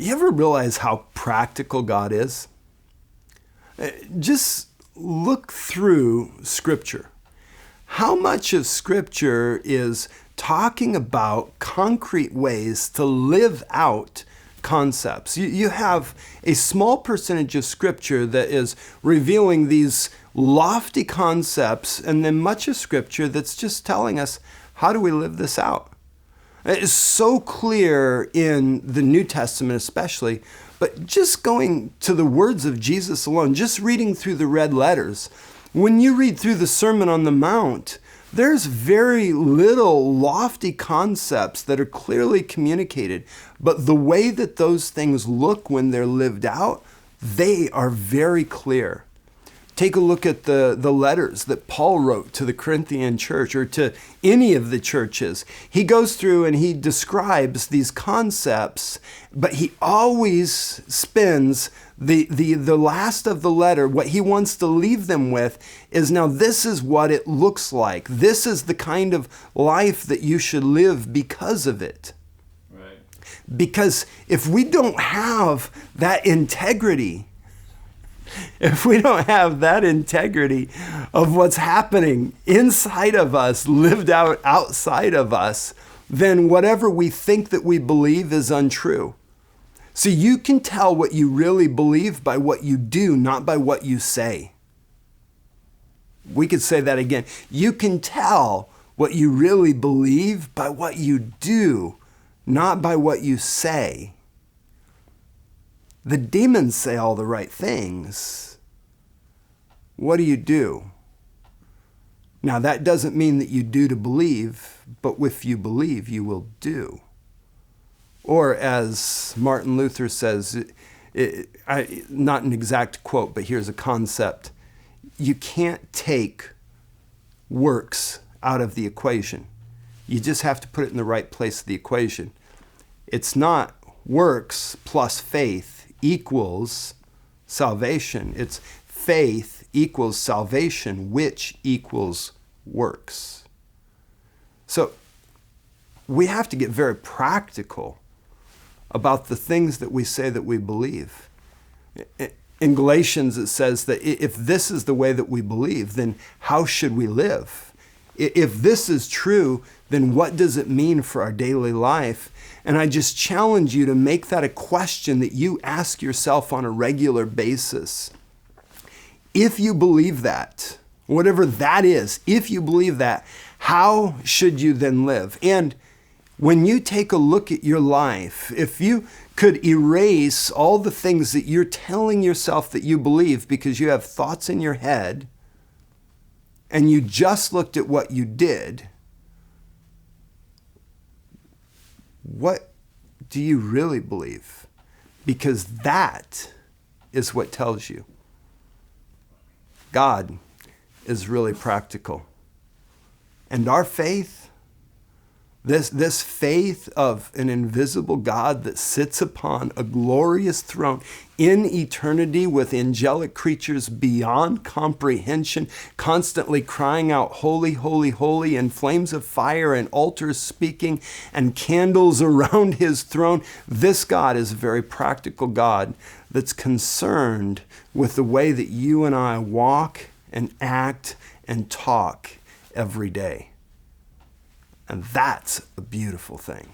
You ever realize how practical God is? Just look through Scripture. How much of Scripture is talking about concrete ways to live out concepts? You have a small percentage of Scripture that is revealing these lofty concepts, and then much of Scripture that's just telling us, how do we live this out? It's so clear in the New Testament especially, but just going to the words of Jesus alone, just reading through the red letters, when you read through the Sermon on the Mount, there's very little lofty concepts that are clearly communicated, but the way that those things look when they're lived out, they are very clear. Take a look at the letters that Paul wrote to the Corinthian church or to any of the churches. He goes through and he describes these concepts, but he always spends the last of the letter, what he wants to leave them with is, now this is what it looks like. This is the kind of life that you should live because of it. Right. Because if we don't have that integrity, if we don't have that integrity of what's happening inside of us, lived out outside of us, then whatever we think that we believe is untrue. So you can tell what you really believe by what you do, not by what you say. We could say that again. You can tell what you really believe by what you do, not by what you say. The demons say all the right things. What do you do? Now, that doesn't mean that you do to believe, but if you believe, you will do. Or as Martin Luther says, not an exact quote, but here's a concept. You can't take works out of the equation. You just have to put it in the right place of the equation. It's not works plus faith equals salvation. It's faith equals salvation, which equals works. So we have to get very practical about the things that we say that we believe. In Galatians, it says that if this is the way that we believe, then how should we live? If this is true, then what does it mean for our daily life? And I just challenge you to make that a question that you ask yourself on a regular basis. If you believe that, whatever that is, if you believe that, how should you then live? And when you take a look at your life, if you could erase all the things that you're telling yourself that you believe because you have thoughts in your head, and you just looked at what you did, what do you really believe? Because that is what tells you. God is really practical. And our faith, this faith of an invisible God that sits upon a glorious throne in eternity with angelic creatures beyond comprehension, constantly crying out, holy, holy, holy, and flames of fire and altars speaking and candles around his throne. This God is a very practical God that's concerned with the way that you and I walk and act and talk every day. And that's a beautiful thing.